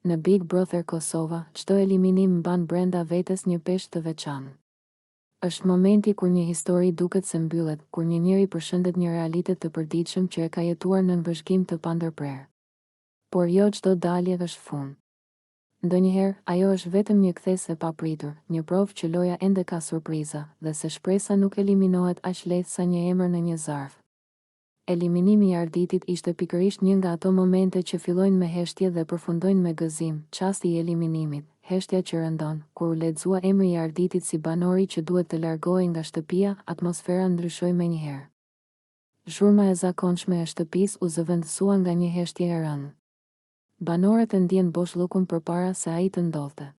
Në Big Brother Kosova, çdo eliminim mban brenda vetes një peshë të veçantë. Është momenti kur një histori duket se mbyllet, kur një njeri përshëndet një realitet të përditshëm që e ka jetuar në vëzhgim të pandërprer. Por jo çdo dalje është fund. Ndonjëherë, ajo është vetëm një kthes e papritur, një provë që loja ende ka surpriza, dhe se shpresa nuk eliminohet aq lehtë sa një emër në një zarf. Eliminimi i Arditit ishte pikërisht një nga ato momente që fillojnë me heshtje dhe përfundojnë me gëzim. Çasti i eliminimit, heshtja që rëndon, kur u lexua emri i Arditit si banori që duhet të largohej nga shtëpia, atmosfera ndryshoi menjëherë. Zhurma e zakonshme e shtëpisë u zëvendësua nga një heshtje e rëndë. Banorët e ndjen boshllukun përpara se ai të ndodhte.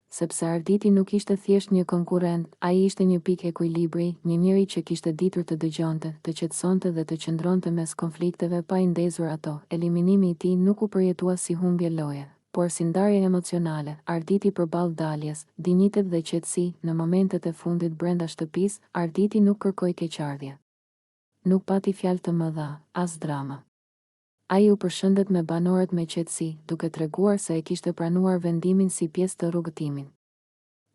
Sepse Arditi nuk ishte thjesht një konkurrent, ai ishte një pikë ekuilibri, një njeri që kishte ditur të dëgjonte, të qetësonte dhe të qëndronte mes konflikteve pa i ndezur ato. Eliminimi i tij nuk u përjetua si humbje loje, por si ndarje emocionale. Arditi përballë daljes, dinjitet dhe qetësi. Në momentet e fundit brenda shtëpisë, Arditi nuk kërkoi keqardhje. Nuk pati fjalë të mëdha, as drama. Ai u përshëndet me banorët me qetësi, duke treguar se e kishte pranuar vendimin si pjesë të rrugëtimit.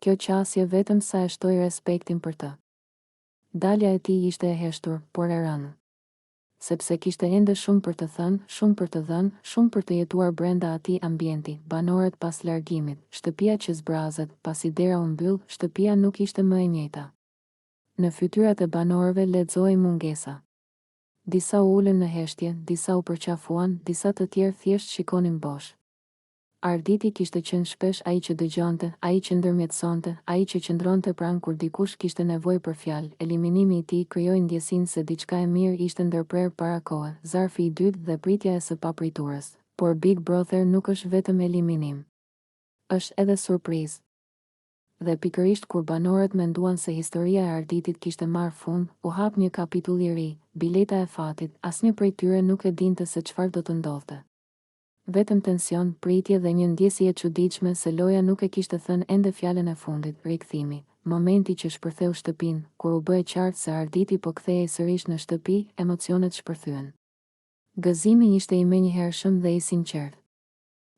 Kjo qasje vetëm sa e shtoi respektin për të. Dalja e tij ishte e heshtur, por e rëndë. Sepse kishte ende shumë për të thënë, shumë për të dhënë, shumë për të jetuar brenda atij ambienti. Banorët pas largimit, shtëpia që zbrazet, pasi dera u mbyll, shtëpia nuk ishte më e njëjta. Në fytyrat e banorëve lexohej mungesa. Disa u ulën në heshtje, disa u përqafuan, disa të tjerë thjesht shikonin bosh. Arditi kishte qenë shpesh ai që dëgjonte, ai që ndërmjetësonte, ai që qëndronte pranë kur dikush kishte nevojë për fjalë. Eliminimi i tij krijoi ndjesinë se diçka e mirë ishte ndërprer para kohë, zarfi i dytë dhe pritja e së papriturës. Por Big Brother nuk është vetëm eliminim. Është edhe surprizë. Dhe pikërisht kur banorët menduan se historia e Arditit kishte marrë fund, u hap një kapitull i ri, bileta e fatit. Asnjë prej tyre nuk e dinte se çfarë do të ndodhte. Vetëm tension, pritje dhe një ndjesi e çuditshme se loja nuk e kishte thënë ende fjalën e fundit. Rikthimi, momenti që shpërtheu shtëpinë, kur u bë e qartë se Arditi po kthehej sërish në shtëpi, emocionet shpërthyen. Gëzimi ishte i menjëhershëm dhe i sinqertë.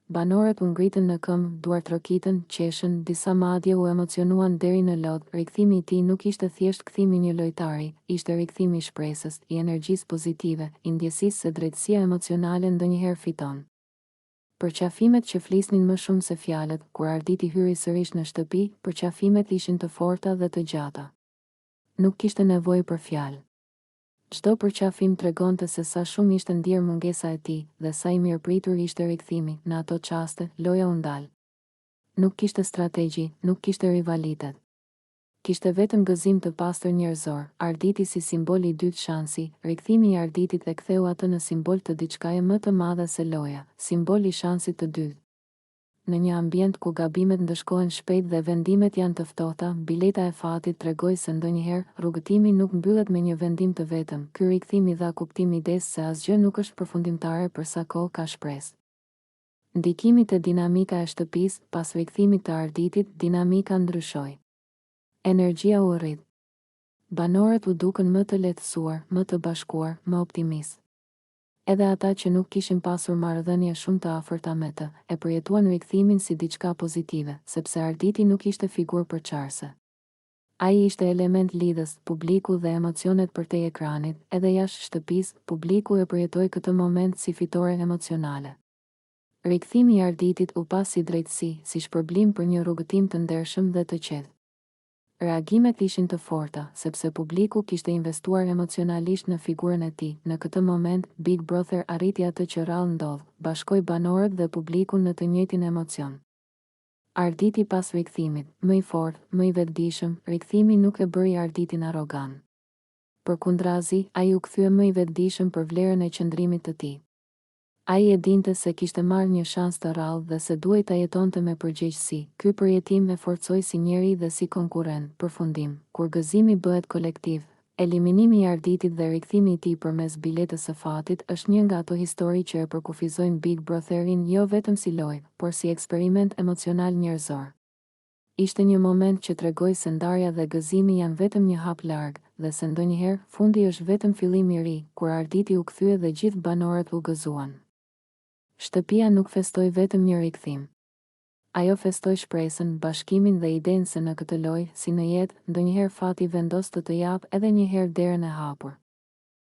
Banorët u ngritën në këmbë, duart trokitën, qeshën, disa madje u emocionuan deri në lot. Rikthimi i tij nuk ishte thjesht kthimi një lojtari, ishte rikthimi i shpresës, i energjisë pozitive, i ndjesisë se drejtësia emocionale ndonjëherë fiton. Përqafimet që flisnin më shumë se fjalët, kur Arditi hyri sërish në shtëpi, përqafimet ishin të forta dhe të gjata. Nuk kishte nevojë për fjalë. Çdo përqafim tregonte se sa shumë ishte ndier mungesa e tij dhe sa i mirëpritur ishte rikthimi. Në ato çaste, loja u ndal. Nuk kishte strategji, nuk kishte rivalitet. Kishte vetëm gëzim të pastër njerëzor. Arditi si simbol i dytë shansi, rikthimi i Arditit e ktheu atë në simbol të diçkaje më të madhe se loja, simbol i shansit të dytë. Në një ambient ku gabimet ndëshkohen shpejt dhe vendimet janë të ftohta, bileta e fatit tregoi se ndonjëherë rrugëtimi nuk mbyllet me një vendim të vetëm. Ky rikthim i dha kuptim ides se asgjë nuk është përfundimtare përsa kohë ka shpresë. Ndikimi te dinamika e shtëpisë, pas rikthimit të Arditit, dinamika ndryshoi. Energjia u rrit. Banorët u dukën më të lehtësuar, më të bashkuar, më optimistë. Edhe ata që nuk kishin pasur marrëdhënie shumë të afërta me të, e përjetuan rikthimin si diçka pozitive, sepse Arditi nuk ishte figurë përçarëse. Ai ishte element lidhës, publiku dhe emocionet përtej ekranit. Edhe jashtë shtëpisë, publiku e përjetoi këtë moment si fitore emocionale. Rikthimi i Arditit u pa si drejtësi, si shpërblim për një rrugëtim të ndershëm dhe të qetë. Reagimet ishin të forta, sepse publiku kishte investuar emocionalisht në figurën e tij. Në këtë moment, Big Brother arriti atë që rrallë ndodh, bashkoi banorët dhe publikun në të njëjtin emocion. Arditi pas rikthimit, më i fortë, më i vetëdijshëm. Rikthimi nuk e bëri Arditin arrogant. Përkundrazi, ai u kthye më i vetëdijshëm për vlerën e qëndrimit të tij. Ai e dinte se kishte marrë një shans të rrallë dhe se duhej ta jetonte me përgjegjësi. Ky përjetim e forcoi si njeri dhe si konkurrent. Përfundim, kur gëzimi bëhet kolektiv, eliminimi i Arditit dhe rikthimi i tij përmes biletës së fatit është një nga ato histori që e përkufizojnë Big Brotherin jo vetëm si lojë, por si eksperiment emocional njerëzor. Ishte një moment që tregoi se ndarja dhe gëzimi janë vetëm një hap larg, dhe se ndonjëherë fundi është vetëm fillim i ri, kur Arditi u kthye dhe gjithë banorët u gëzuan. Shtëpia nuk festoi vetëm një rikthim. Ajo festoi shpresën, bashkimin dhe idenë se në këtë lojë, si në jetë, ndonjëherë fati vendos të japë edhe një herë derën e hapur.